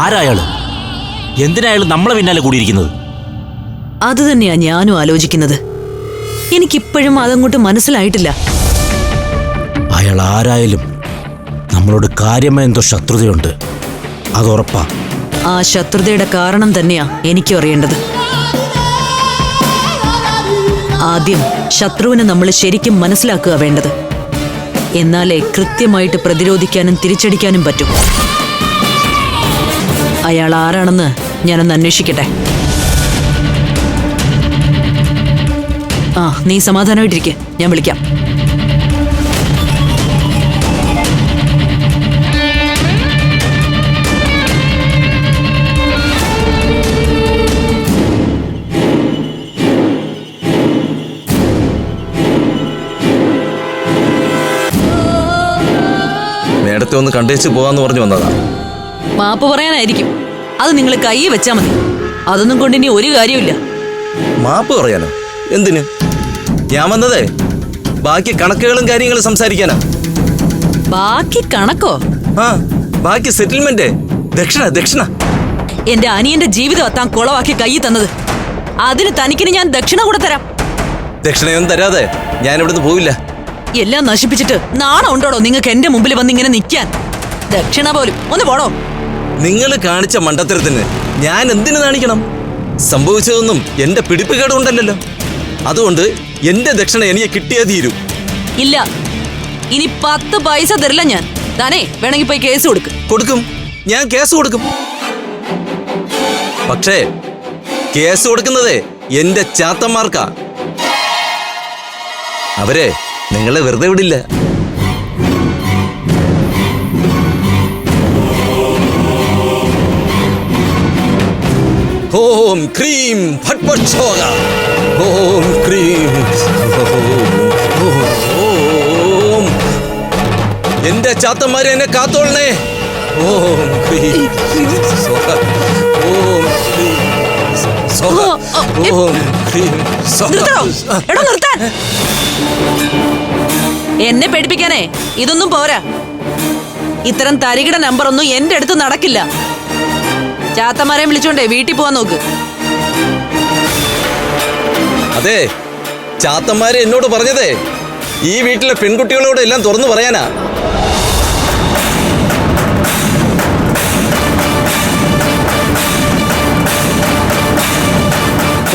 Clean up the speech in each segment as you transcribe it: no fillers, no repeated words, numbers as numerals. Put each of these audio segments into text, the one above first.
ആരായാള്? എന്തിനായാലും നമ്മളെ പിന്നാലെ കൂടിയിരിക്കുന്നത്? അത് തന്നെയാ ഞാനും ആലോചിക്കുന്നത്. എനിക്കിപ്പോഴും അതങ്ങോട്ട് മനസ്സിലായിട്ടില്ല. അയാൾ ആരായാലും നമ്മളോട് കാര്യമായ എന്തോ ശത്രുതയുണ്ട്, അതുറപ്പാ. ആ ശത്രുതയുടെ കാരണം തന്നെയാ എനിക്കും അറിയേണ്ടത്. ആദ്യം ശത്രുവിനെ നമ്മൾ ശരിക്കും മനസ്സിലാക്കുക വേണ്ടത്. എന്നാലേ കൃത്യമായിട്ട് പ്രതിരോധിക്കാനും തിരിച്ചടിക്കാനും പറ്റും. അയാൾ ആരാണെന്ന് ഞാനൊന്ന് അന്വേഷിക്കട്ടെ. നീ സമാധാനമായിട്ടിരിക്കെ, ഞാൻ വിളിക്കാം. നേരത്തെ ഒന്ന് കണ്ടേച്ച് പോവാന്ന് പറഞ്ഞു വന്നതാ. മാപ്പ് പറയാനായിരിക്കും. അത് നിങ്ങൾ കൈ വെച്ചാ മതി. അതൊന്നും കൊണ്ട് ഇനി ഒരു കാര്യമില്ല. മാപ്പ് പറയാനോ? എന്തിന്? ഞാൻ വന്നതേ ബാക്കി കണക്കുകളും കാര്യങ്ങളും സംസാരിക്കാനാ. ബാക്കി കണക്കോ? ബാക്കി സെറ്റിൽമെന്റ്, ദക്ഷിണ. എന്റെ അനിയന്റെ ജീവിതം താൻ കുളവാക്കി കൈ തന്നത്. അതിന് തനിക്കിന് ഞാൻ ദക്ഷിണ കൂടെ തരാം. ദക്ഷിണയൊന്നും തരാതെ ഞാൻ ഇവിടുന്ന് പോവില്ല. എല്ലാം നശിപ്പിച്ചിട്ട് നാണം ഉണ്ടോടോ നിങ്ങൾക്ക് എന്റെ മുമ്പിൽ വന്ന് ഇങ്ങനെ നിൽക്കാൻ? ദക്ഷിണ പോലും ഒന്ന് പോടോ. നിങ്ങൾ കാണിച്ച മണ്ടത്തരത്തിന് ഞാൻ എന്തിനു കാണിക്കണം? സംഭവിച്ചതൊന്നും എന്റെ പിടിപ്പുകേടുണ്ടല്ലോ. അതുകൊണ്ട് എന്റെ ദക്ഷിണ എനിക്ക് കിട്ടിയേ തീരൂ. ഇല്ല, ഇനി 10 പൈസ തരില്ല ഞാൻ. താനേ വേണമെങ്കിൽ പോയി കേസ് കൊടുക്കും. ഞാൻ കേസ് കൊടുക്കും. പക്ഷേ കേസ് കൊടുക്കുന്നതേ എന്റെ ചാത്തന്മാർക്കാ. അവരെ നിങ്ങളെ വെറുതെ വിടില്ല. ഓം ക്രീം ഫട്പക്ഷോഗ. ഓം ക്രീം. ഓം. എന്റെ ചാത്തന്മാരെ എന്നെ കാത്തോളണേ. ഓം ക്രീം സോഹ. ഓം ക്രീം സോഹ. ഓം ക്രീം സോഹ. എന്നെ പേടിപ്പിക്കാനേ ഇതൊന്നും പോരാ. ഇത്തരം തരികിട നമ്പർ ഒന്നും എന്റെ അടുത്ത് നടക്കില്ല. ചാത്തമാരെ വിളിച്ചോണ്ടേ വീട്ടിൽ പോവാൻ നോക്ക്. അതെ, ചാത്തന്മാരെ എന്നോട് പറഞ്ഞതേ ഈ വീട്ടിലെ പെൺകുട്ടികളോട് എല്ലാം തുറന്നു പറയാനാ.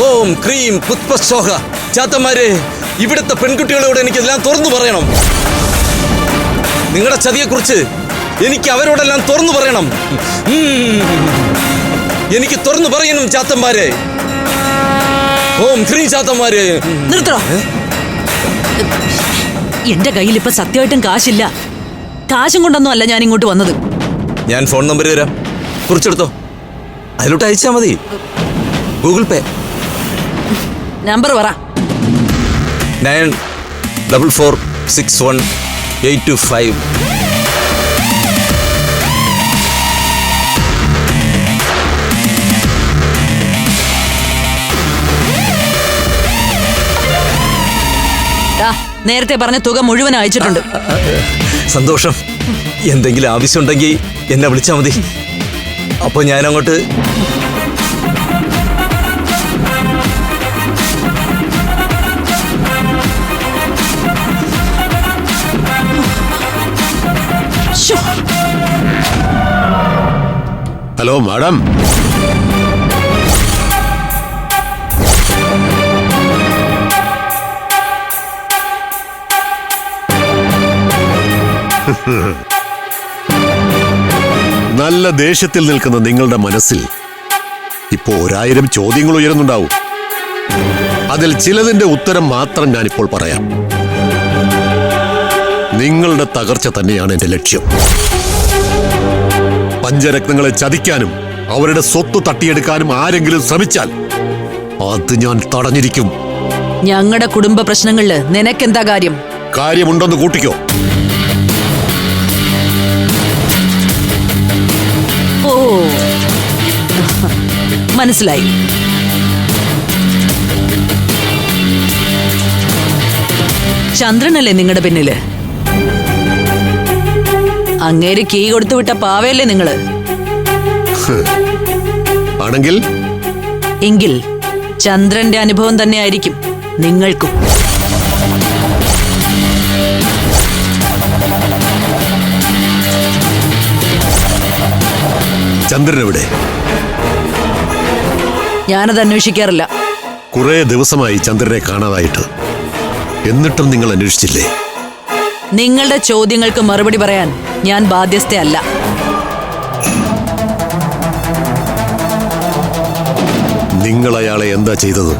ഓം ക്രീം പുഷ്പശോഹ. ചാത്തന്മാരെ, ഇവിടുത്തെ പെൺകുട്ടികളോട് എനിക്കെല്ലാം തുറന്നു പറയണം. നിങ്ങളുടെ ചതിയെക്കുറിച്ച് എനിക്ക് അവരോടെല്ലാം തുറന്നു പറയണം. എനിക്ക് തുറന്നു പറയണം ചാത്തന്മാരെ. ഓം ക്രീം ചാത്തന്മാരെ. നിർത്തോ. എന്റെ കയ്യിൽ ഇപ്പൊ സത്യമായിട്ടും കാശില്ല. കാശും കൊണ്ടൊന്നും അല്ല ഞാൻ ഇങ്ങോട്ട് വന്നത്. ഞാൻ ഫോൺ നമ്പർ തരാം, കുറിച്ചെടുത്തോ. അതിലോട്ട് അയച്ചാ മതി. ഗൂഗിൾ പേ. നമ്പർ പറ. 94461825. നേരത്തെ പറഞ്ഞ തുക മുഴുവൻ അയച്ചിട്ടുണ്ട്. സന്തോഷം. എന്തെങ്കിലും ആവശ്യമുണ്ടെങ്കിൽ എന്നെ വിളിച്ചാൽ മതി. അപ്പൊ ഞാൻ അങ്ങോട്ട്. Hello madam. നല്ല ദേഷ്യത്തിൽ നിൽക്കുന്ന നിങ്ങളുടെ മനസ്സിൽ ഇപ്പോ 1000 ചോദ്യങ്ങൾ ഉയരുന്നുണ്ടാവും. അതിൽ ചിലതിന്റെ ഉത്തരം മാത്രം ഞാനിപ്പോൾ പറയാം. നിങ്ങളുടെ തകർച്ച തന്നെയാണ് എന്റെ ലക്ഷ്യം. പഞ്ചരത്നങ്ങളെ ചതിക്കാനും അവരുടെ സ്വത്ത് തട്ടിയെടുക്കാനും ആരെങ്കിലും ശ്രമിച്ചാൽ അത് ഞാൻ തടഞ്ഞിരിക്കും. ഞങ്ങളുടെ കുടുംബ പ്രശ്നങ്ങളില് നിനക്കെന്താ കാര്യം? കാര്യമുണ്ടെന്ന് കൂട്ടിക്കോ. ഓ, മനസ്സിലായി. ചന്ദ്രനല്ലേ നിങ്ങളുടെ പിന്നില്? അങ്ങേര് കീ കൊടുത്തു വിട്ട പാവയല്ലേ നിങ്ങള്? ആണെങ്കിൽ എങ്കിൽ ചന്ദ്രന്റെ അനുഭവം തന്നെയായിരിക്കും നിങ്ങൾക്കും. ചന്ദ്രൻ എവിടെ? ഞാനത് അന്വേഷിക്കാറില്ല. കുറെ ദിവസമായി ചന്ദ്രനെ കാണാതായിട്ട്. എന്നിട്ടും നിങ്ങൾ അന്വേഷിച്ചില്ലേ? നിങ്ങളുടെ ചോദ്യങ്ങൾക്ക് മറുപടി പറയാൻ ഞാൻ ബാധ്യസ്ഥയല്ല. നിങ്ങൾ അയാളെ എന്താ ചെയ്തത്?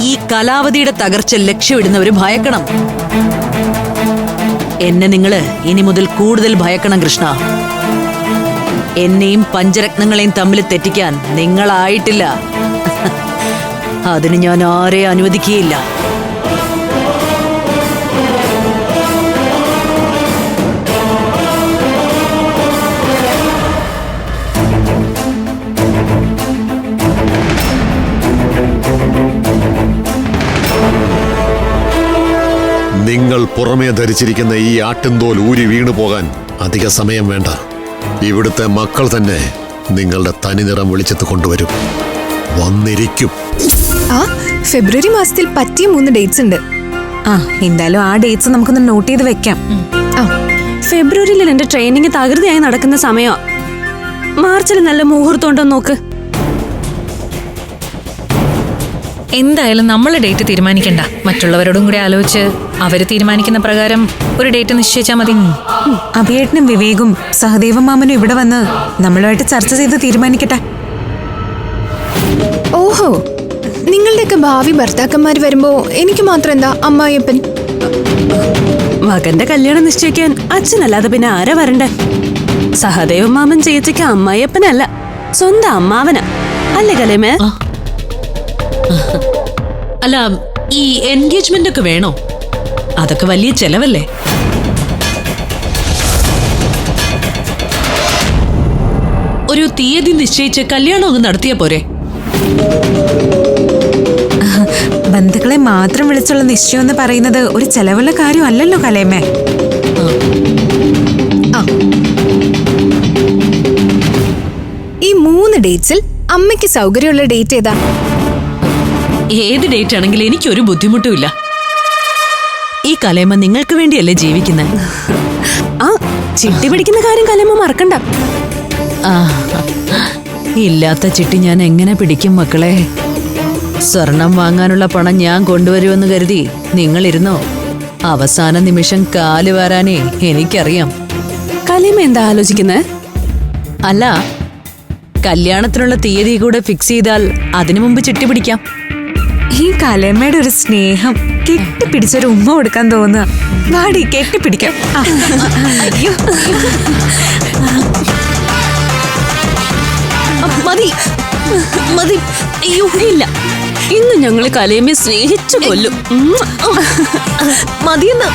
ഈ കലാവതിയുടെ തകർച്ച ലക്ഷ്യമിടുന്നവര് ഭയക്കണം. എന്നെ നിങ്ങള് ഇനി മുതൽ കൂടുതൽ ഭയക്കണം കൃഷ്ണ. എന്നെയും പഞ്ചരത്നങ്ങളെയും തമ്മിൽ തെറ്റിക്കാൻ നിങ്ങളായിട്ടില്ല. അതിന് ഞാൻ ആരെയും അനുവദിക്കുകയില്ല. നിങ്ങൾ പുറമേ ധരിച്ചിരിക്കുന്ന ഈ ആട്ടിൻതോൽ ഊരി വീണു പോകാൻ അധിക സമയം വേണ്ട. ഇവിടുത്തെ മക്കൾ തന്നെ നിങ്ങളുടെ തനിനിറം വെളിച്ചത്ത് കൊണ്ടുവരും. വന്നിരിക്കും. ഫെബ്രുവരി മാസത്തിൽ പറ്റിയ 3 ഡേറ്റ്സ് ഉണ്ട്. എന്തായാലും ആ ഡേറ്റ്സ് നമുക്കൊന്ന് നോട്ട് ചെയ്ത് വെക്കാം. ഫെബ്രുവരിയിൽ എന്റെ ട്രെയിനിങ് തകൃതിയായി നടക്കുന്ന സമയമാ. മാർച്ചിൽ നല്ല മുഹൂർത്തം ഉണ്ടോ നോക്ക്. എന്തായാലും നമ്മളെ ഡേറ്റ് തീരുമാനിക്കണ്ട. മറ്റുള്ളവരോടും കൂടി ആലോചിച്ച് അവര് തീരുമാനിക്കുന്ന പ്രകാരം ഒരു ഡേറ്റ് നിശ്ചയിച്ചാൽ മതി. അഭിയേട്ടനും വിവേകും സഹദേവ മാമനും ഇവിടെ വന്ന് നമ്മളുമായിട്ട് ചർച്ച ചെയ്ത് തീരുമാനിക്കട്ടെ. ഓഹോ, നിങ്ങളുടെയൊക്കെ ഭാവി ഭർത്താക്കന്മാർ വരുമ്പോ എനിക്ക് മാത്രം എന്താ അമ്മായിയപ്പൻ? മകന്റെ കല്യാണം നിശ്ചയിക്കാൻ അച്ഛനല്ലാതെ പിന്നെ ആരാ വരണ്ടേ? സഹദേവ മാമൻ ചേച്ചിക്ക് അമ്മായിയപ്പനല്ല, സ്വന്തം അമ്മാവന അല്ലേ കലേമേ? അല്ല, ഈ എൻഗേജ്മെന്റ് ഒക്കെ വേണോ? അതൊക്കെ വലിയ ചെലവല്ലേ? ഒരു തീയതി നിശ്ചയിച്ച് കല്യാണം ഒന്ന് നടത്തിയാ പോരെ? ബന്ധുക്കളെ മാത്രം വിളിച്ചുള്ള നിശ്ചയം എന്ന് പറയുന്നത് ഒരു ചെലവുള്ള കാര്യമല്ലല്ലോ കലേമേ. ഈ 3 ഡേറ്റ്സിൽ അമ്മയ്ക്ക് സൗകര്യമുള്ള ഡേറ്റ് ഏതാ? ഏത് ഡേറ്റ് ആണെങ്കിലും എനിക്കൊരു ബുദ്ധിമുട്ടുമില്ല. ഈ കലേമ നിങ്ങൾക്ക് വേണ്ടിയല്ലേ ജീവിക്കുന്നത്? ചിട്ടി പിടിക്കുന്ന കാര്യം കലേമ മറക്കണ്ട. ഇല്ലാത്ത ചിട്ടി ഞാൻ എങ്ങനെ പിടിക്കും മക്കളെ? സ്വർണം വാങ്ങാനുള്ള പണം ഞാൻ കൊണ്ടുവരുമെന്ന് കരുതി നിങ്ങളിരുന്നോ? അവസാന നിമിഷം കാല് വാരാനേ എനിക്കറിയാം. കലേമ എന്താ ആലോചിക്കുന്നത്? അല്ല, കല്യാണത്തിനുള്ള തീയതി കൂടെ ഫിക്സ് ചെയ്താൽ അതിനു മുമ്പ് ചിട്ടി പിടിക്കാം. ഈ കലേമയുടെ ഒരു സ്നേഹം കെട്ടിപ്പിടിച്ചൊരു ഉമ്മ കൊടുക്കാൻ തോന്നുക. വാടി കെട്ടിപ്പിടിക്കാം. അയ്യോ, മതി മതി. അയ്യോ ഇല്ല, ഇന്ന് ഞങ്ങൾ കലേമയെ സ്നേഹിച്ചു കൊല്ലും. മതിയെന്ന്.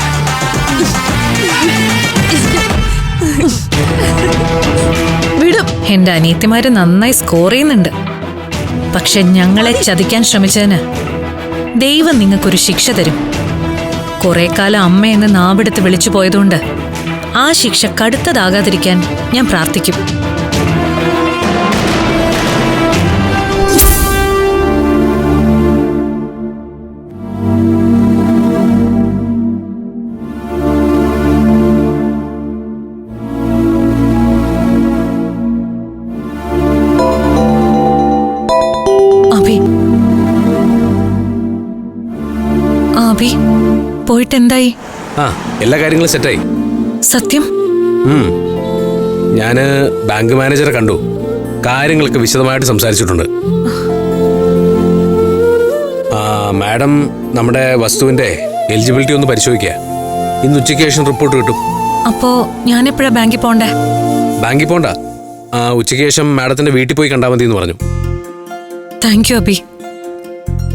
വിടും. എന്റെ അനിയത്തിമാര് നന്നായി സ്കോർ ചെയ്യുന്നുണ്ട്. പക്ഷെ ഞങ്ങളെ ചതിക്കാൻ ശ്രമിച്ചതിന് ദൈവം നിങ്ങൾക്കൊരു ശിക്ഷ തരും. കുറെ കാലം അമ്മയെന്ന് നാവെടുത്ത് വിളിച്ചു പോയതുകൊണ്ട് ആ ശിക്ഷ കടുത്തതാകാതിരിക്കാൻ ഞാൻ പ്രാർത്ഥിക്കും. പോയിട്ട് എന്തായി? എല്ലാ കാര്യങ്ങളും സെറ്റായി. സത്യം? ഞാന് ബാങ്ക് മാനേജറെ കണ്ടു. കാര്യങ്ങളൊക്കെ വിശദമായിട്ട് സംസാരിച്ചിട്ടുണ്ട്. മാഡം നമ്മുടെ വസ്തുവിന്റെ എലിജിബിലിറ്റി ഒന്ന് പരിശോധിക്കുക. ഇന്ന് ഉച്ചയ്ക്ക് ശേഷം റിപ്പോർട്ട് കിട്ടും. അപ്പോ ഞാൻ എപ്പോഴാ ബാങ്കിൽ പോണ്ടേ? ബാങ്കിൽ പോണ്ട, ഉച്ചയ്ക്ക് ശേഷം മാഡത്തിന്റെ വീട്ടിൽ പോയി കണ്ടാൽ മതി എന്ന് പറഞ്ഞു. Thank you Abhi.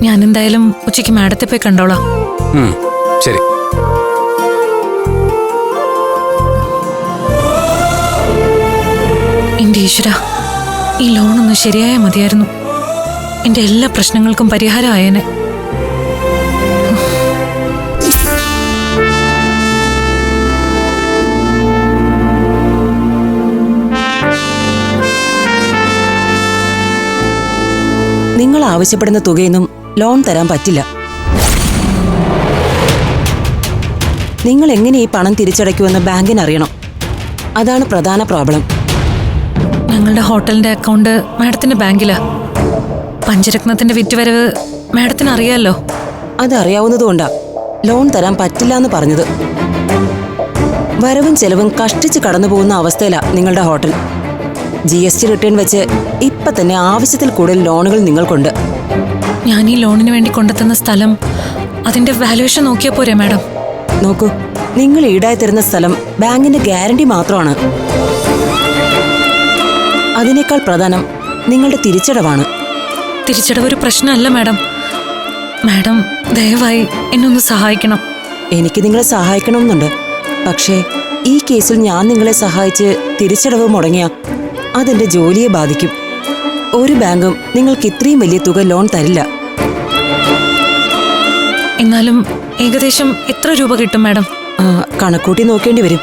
ഞാൻ എന്തായാലും ഉച്ചയ്ക്ക് മാഡത്തെ പോയി കണ്ടോളാം. ശരി. എന്റെ ഈശ്വര, ഈ ലോണൊന്ന് ശരിയായാൽ മതിയായിരുന്നു. എന്റെ എല്ലാ പ്രശ്നങ്ങൾക്കും പരിഹാരമായേനെ. നിങ്ങൾ ആവശ്യപ്പെടുന്ന തുകയൊന്നും ലോൺ തരാൻ പറ്റില്ല. നിങ്ങൾ എങ്ങനെ ഈ പണം തിരിച്ചടയ്ക്കുമെന്ന് ബാങ്കിന് അറിയണം. അതാണ് പ്രധാന പ്രോബ്ലം. ഞങ്ങളുടെ ഹോട്ടലിന്റെ അക്കൗണ്ട് മാഡത്തിന്റെ ബാങ്കിലാ. പഞ്ചരത്നത്തിന്റെ വിറ്റുവരവ് മാഡത്തിന് അറിയാലോ. അതറിയാവുന്നതുകൊണ്ടാ ലോൺ തരാൻ പറ്റില്ല എന്ന് പറഞ്ഞത്. വരവും ചെലവും കഷ്ടിച്ച് കടന്നു പോകുന്ന അവസ്ഥയിലാ നിങ്ങളുടെ ഹോട്ടൽ. GST റിട്ടേൺ വെച്ച് ഇപ്പൊ തന്നെ ആവശ്യത്തിൽ കൂടുതൽ ലോണുകൾ നിങ്ങൾക്കുണ്ട്. ഞാൻ ഈ ലോണിന് വേണ്ടി കൊണ്ടെത്തുന്ന സ്ഥലം, അതിന്റെ വാല്യുവേഷൻ നോക്കിയാ പോരെ മാഡം? നോക്കൂ, നിങ്ങൾ ഈടായി തരുന്ന സ്ഥലം ബാങ്കിന്റെ ഗ്യാരണ്ടി മാത്രമാണ്. അതിനേക്കാൾ പ്രധാനം നിങ്ങളുടെ തിരിച്ചടവാണ്. തിരിച്ചടവ് ഒരു പ്രശ്നമല്ല മാഡം. മാഡം ദയവായി എന്നെ ഒന്ന് സഹായിക്കണം. എനിക്ക് നിങ്ങളെ സഹായിക്കണമെന്നുണ്ട്. പക്ഷേ ഈ കേസിൽ ഞാൻ നിങ്ങളെ സഹായിച്ച് തിരിച്ചടവ് മുടങ്ങിയ അതെന്റെ ജോലിയെ ബാധിക്കും. ഒരു ബാങ്കും നിങ്ങൾക്ക് ഇത്രയും വലിയ തുക ലോൺ തരില്ല. എന്നാലും ഏകദേശം എത്ര രൂപ കിട്ടും മാഡം? കണക്കൂട്ടി നോക്കേണ്ടി വരും.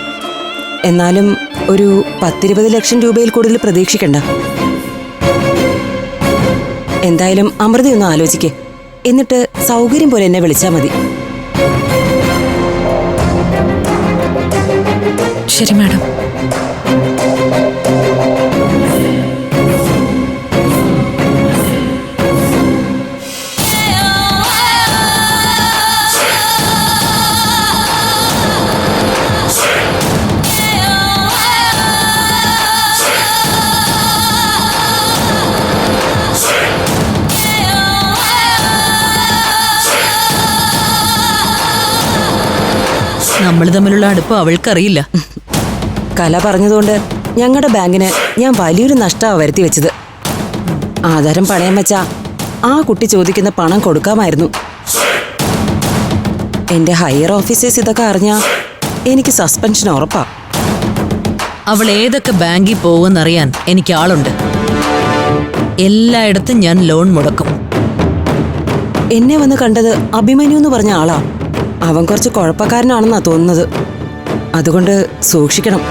എന്നാലും ഒരു 10-20 ലക്ഷം രൂപയിൽ കൂടുതൽ പ്രതീക്ഷിക്കണ്ട. എന്തായാലും അമൃതയൊന്ന് ആലോചിക്കേ. എന്നിട്ട് സൗകര്യം പോലെ എന്നെ വിളിച്ചാൽ മതി. ശരി മാഡം. നമ്മൾ തമ്മിലുള്ള അടുപ്പം അവൾക്കറിയില്ല. കല പറഞ്ഞതുകൊണ്ട് ഞങ്ങളുടെ ബാങ്കിന് ഞാൻ വലിയൊരു നഷ്ടമാണ് വരുത്തി വെച്ചത്. ആധാരം പണയം വെച്ചാ ആ കുട്ടി ചോദിക്കുന്ന പണം കൊടുക്കാമായിരുന്നു. എന്റെ ഹയർ ഓഫീസേഴ്സ് ഇതൊക്കെ അറിഞ്ഞാ എനിക്ക് സസ്പെൻഷൻ ഉറപ്പാ. അവൾ ഏതൊക്കെ ബാങ്കിൽ പോകുമെന്നറിയാൻ എനിക്ക് ആളുണ്ട്. എല്ലായിടത്തും ഞാൻ ലോൺ മുടക്കും. എന്നെ വന്ന് കണ്ടത് അഭിമന്യു എന്ന് പറഞ്ഞ ആളാ. അവൻ കുറച്ച് കുഴപ്പക്കാരനാണെന്നാ തോന്നുന്നത്. അതുകൊണ്ട് സൂക്ഷിക്കണം.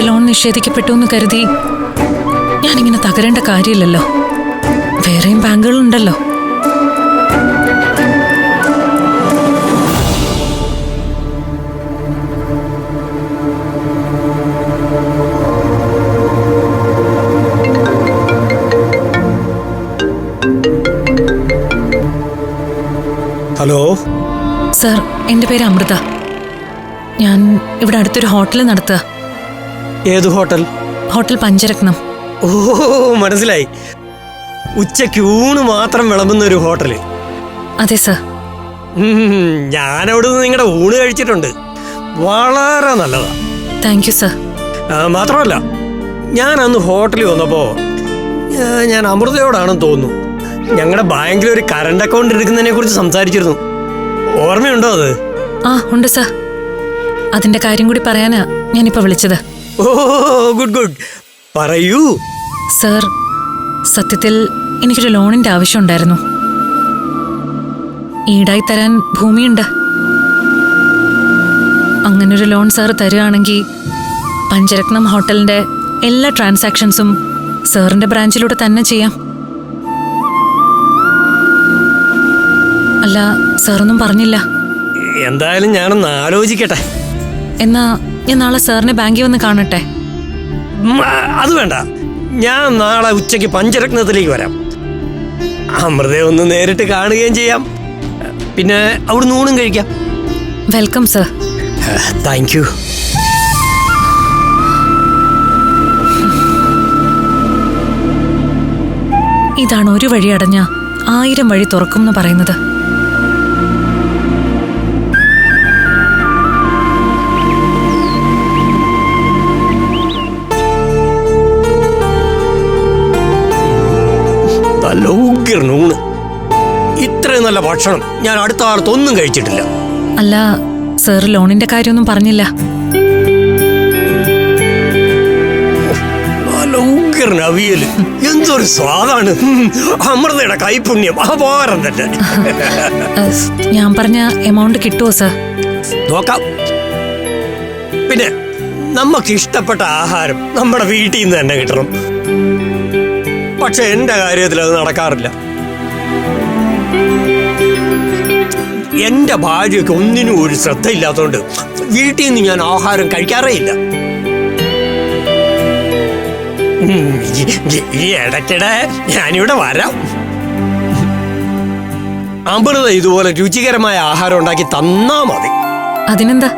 ലോൺ നിഷേധിക്കപ്പെട്ടു എന്ന് കരുതി ഞാനിങ്ങനെ തകരേണ്ട കാര്യമില്ലല്ലോ. വേറെയും ബാങ്കുകളുണ്ടല്ലോ. ഹലോ സർ, എൻ്റെ പേര് അമൃത. ഞാൻ ഇവിടെ അടുത്തൊരു ഹോട്ടൽ നടത്തുക. ഏത് ഹോട്ടൽ? ഹോട്ടൽ പഞ്ചരത്നം. ഓ, മനസ്സിലായി. ഉച്ചയ്ക്ക് ഊണ് മാത്രം വിളമ്പുന്ന ഒരു ഹോട്ടല്. അതെ സർ. ഞാനവിടെ നിന്ന് നിങ്ങളുടെ ഊണ് കഴിച്ചിട്ടുണ്ട്. വളരെ നല്ലതാ. Thank you sir. മാത്രമല്ല, ഞാൻ അന്ന് ഹോട്ടലിൽ വന്നപ്പോ ഞാൻ അമൃതയോടാണെന്ന് തോന്നുന്നു ഞങ്ങളുടെ ബാങ്കിൽ ഒരു കറണ്ട് അക്കൗണ്ട് എടുക്കുന്നതിനെ കുറിച്ച് സംസാരിച്ചിരുന്നു. ഓർമ്മയുണ്ടോ അത്? ആ ഉണ്ട് സർ. അതിന്റെ കാര്യം കൂടി പറയാനാ ഞാനിപ്പോ വിളിച്ചത്. ഓ, ഗുഡ് ഗുഡ്, പറയൂ. സർ, സത്യത്തിൽ എനിക്കൊരു ലോണിന്റെ ആവശ്യമുണ്ടായിരുന്നു. ഈടായി തരാൻ ഭൂമിയുണ്ട്. അങ്ങനൊരു ലോൺ സാർ തരുകയാണെങ്കിൽ പഞ്ചരത്നം ഹോട്ടലിന്റെ എല്ലാ ട്രാൻസാക്ഷൻസും സാറിന്റെ ബ്രാഞ്ചിലൂടെ തന്നെ ചെയ്യാം. അല്ല, സാറൊന്നും പറഞ്ഞില്ല. എന്തായാലും ഞാനൊന്ന് ആലോചിക്കട്ടെ. എന്നാ ഞാൻ നാളെ സാറിനെ ബാങ്കിൽ വന്ന് കാണട്ടെ? അത് വേണ്ട, ഞാൻ നാളെ ഉച്ചയ്ക്ക് പഞ്ചരത്നത്തിലേക്ക് വരാം. അമൃതയെ ഒന്ന് നേരിട്ട് കാണുകയും ചെയ്യാം. പിന്നെ അവിടുന്ന് ഊണും കഴിക്കാം. Welcome sir. Thank you. ഇതാണ് ഒരു വഴി അടഞ്ഞ 1000 വഴി തുറക്കും എന്ന് പറയുന്നത്. ഭക്ഷണം ഞാൻ അടുത്ത കാലത്തൊന്നും കഴിച്ചിട്ടില്ല. അല്ല സാർ ലോണിന്റെ കാര്യമൊന്നും പറഞ്ഞില്ല. ഉഗ്രൻ അവിയല് എന്തൊരു സ്വാദാണ്. അമൃതയുടെ കൈപുണ്യം അപാരം തന്നെ. ഞാൻ പറഞ്ഞ എമൗണ്ട് കിട്ടുമോ സാർ? നോക്കാം. പിന്നെ നമുക്ക് ഇഷ്ടപ്പെട്ട ആഹാരം നമ്മുടെ വീട്ടിൽ നിന്ന് തന്നെ കിട്ടണം. പക്ഷെ എന്റെ കാര്യത്തിൽ അത് നടക്കാറില്ല. എന്റെ ഭാര്യയ്ക്ക് ഒന്നിനും ഒരു ശ്രദ്ധയില്ലാത്തതുകൊണ്ട് വീട്ടിൽ നിന്ന് ഞാൻ ആഹാരം കഴിക്കാറേ ഇല്ല. ഈ ഇടയ്ക്കിടെ ഞാനിവിടെ വരാം. അമൃത ഇതുപോലെ രുചികരമായ ആഹാരം ഉണ്ടാക്കി തന്നാ മതി. അതിനെന്താ,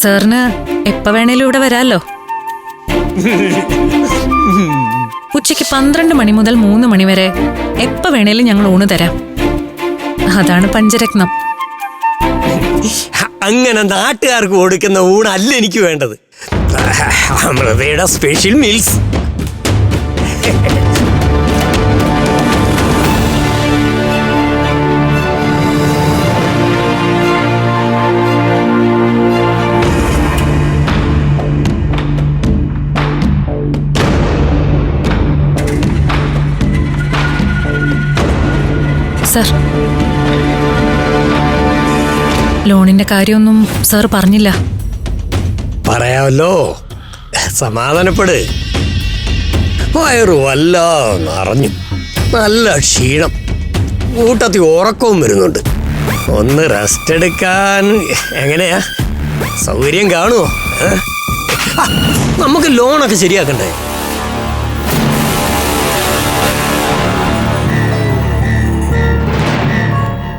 സാറിന് എപ്പ വേണേലും ഇവിടെ വരാല്ലോ. ഉച്ചയ്ക്ക് 12 മണി മുതൽ 3 മണി വരെ എപ്പ വേണേലും ഞങ്ങൾ ഊണ് തരാം. അതാണ് പഞ്ചരത്നം. അങ്ങനെ നാട്ടുകാർക്ക് കൊടുക്കുന്ന ഊണല്ല എനിക്ക് വേണ്ടത്. അമൃതയുടെ സ്പെഷ്യൽ മീൽസ്. സാർ, ലോണിന്റെ കാര്യമൊന്നും സാർ പറഞ്ഞില്ല. പറയാമല്ലോ, സമാധാനപ്പെട്. വയറു വല്ലാതെ നിറഞ്ഞു, നല്ല ക്ഷീണം, കൂട്ടത്തിൽ ഉറക്കവും വരുന്നുണ്ട്. ഒന്ന് റെസ്റ്റ് എടുക്കാൻ എങ്ങനെയാ, സൗകര്യം കാണുമോ? നമുക്ക് ലോണൊക്കെ ശരിയാക്കണ്ടേ?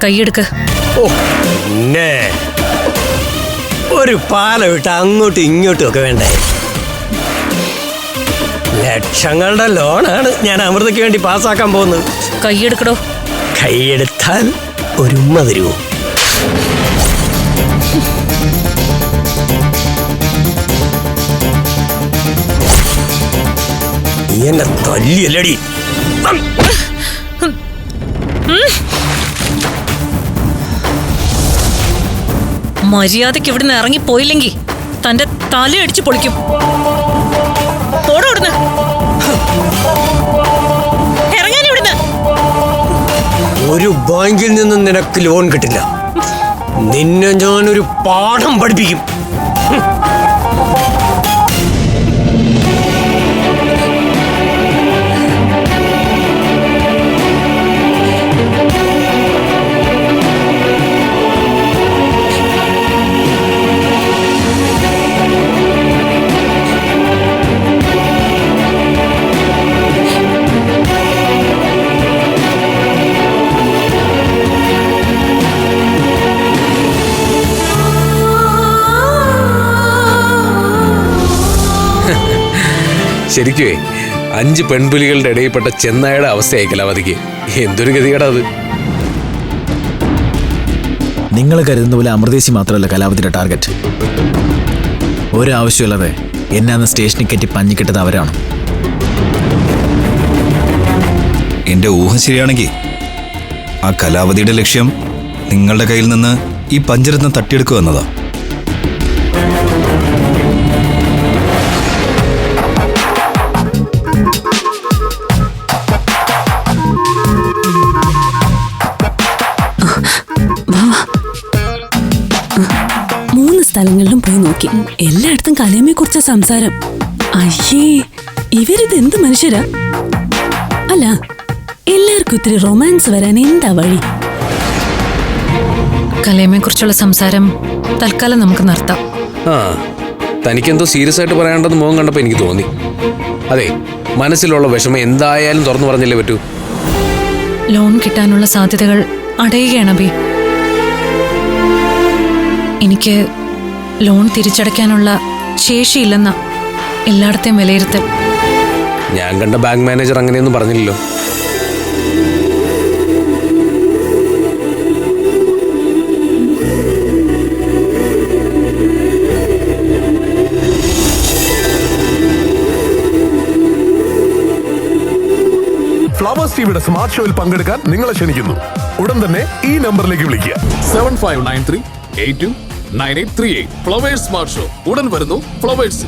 കൈയെടുക്ക്. ഓ പിന്നെ ഒരു പാലം ഇട്ട് അങ്ങോട്ടും ഇങ്ങോട്ടും ഒക്കെ വേണ്ടേ? ലക്ഷങ്ങളുടെ ലോണാണ് ഞാൻ അമൃതയ്ക്ക് വേണ്ടി പാസ്സാക്കാൻ പോകുന്നത്. കൈയെടുക്കടോ. കൈയെടുത്താൽ ഒരു ഉമ്മ തരുമോ? എന്നെ തല്ലിയല്ലടി. മര്യാദയ്ക്ക് ഇവിടുന്ന് ഇറങ്ങിപ്പോയില്ലെങ്കിൽ തന്റെ തലയടിച്ച് പൊളിക്കും. ഓടോടുന്ന് ഇറങ്ങാൻ ഇവിടുന്ന്. ഒരു ബാങ്കിൽ നിന്നും നിനക്ക് ലോൺ കിട്ടില്ല. നിന്നെ ഞാനൊരു പാഠം പഠിപ്പിക്കും. ശരിക്കുവേ 5 പെൺപുലികളുടെ ഇടയിൽപ്പെട്ട ചെന്നായുടെ അവസ്ഥയായി കലാവതിക്ക്. എന്തൊരു ഗതികേടാ അത്. നിങ്ങൾ കരുതുന്ന പോലെ അമൃതേശി മാത്രമല്ല കലാവതിയുടെ ടാർഗറ്റ്. ഒരാവശ്യമില്ലാതെ എന്നെ അന്ന് സ്റ്റേഷനിൽ കയറ്റി പഞ്ഞിക്കിട്ടത് അവരാണ്. എന്റെ ഊഹം ശരിയാണെങ്കിൽ ആ കലാവതിയുടെ ലക്ഷ്യം നിങ്ങളുടെ കയ്യിൽ നിന്ന് ഈ പഞ്ചരത്നം തട്ടിയെടുക്കുക എന്നതാ. സ്ഥലങ്ങളിലും പോയി നോക്കി, എല്ലായിടത്തും കലയമ്മയെ കുറിച്ച സംസാരം. അയ്യേ, ഇവരിത് എന്ത് മനുഷ്യരാ? അല്ല, എല്ലാവർക്കും ഇത്തിരി റൊമാൻസ് വരാൻ എന്താ വഴി? കലയമ്മയെ കുറിച്ചുള്ള സംസാരം തൽക്കാലം നമുക്ക് നിർത്താം. തനിക്കെന്തോ സീരിയസ് ആയിട്ട് പറയാണ്ടെന്ന് മുഖം കണ്ടപ്പോൾ എനിക്ക് തോന്നി. അതെ, മനസ്സിലുള്ള വിഷമം എന്തായാലും തുറന്നു പറഞ്ഞല്ലേ പറ്റൂ. ലോൺ കിട്ടാനുള്ള സാധ്യതകൾ അടയുകയാണ് അബി. എനിക്ക് ലോൺ തിരിച്ചടയ്ക്കാനുള്ള ശേഷിയില്ലെന്ന എല്ലായിടത്തെയും വിലയിരുത്തൽ. ഞാൻ കണ്ട ബാങ്ക് മാനേജർ അങ്ങനെയൊന്നും പറഞ്ഞില്ലല്ലോ. ഫ്ലവേഴ്സ് ടിവിയുടെ സ്മാർട്ട് ഷോയിൽ പങ്കെടുക്കാൻ നിങ്ങളെ ക്ഷണിക്കുന്നു. ഉടൻ തന്നെ ഈ നമ്പറിലേക്ക് വിളിക്കുക 7593829838. ഫ്ലവേഴ്സ് സ്മാർട്ട് ഷോ ഉടൻ വരുന്നു ഫ്ലവേഴ്സ്.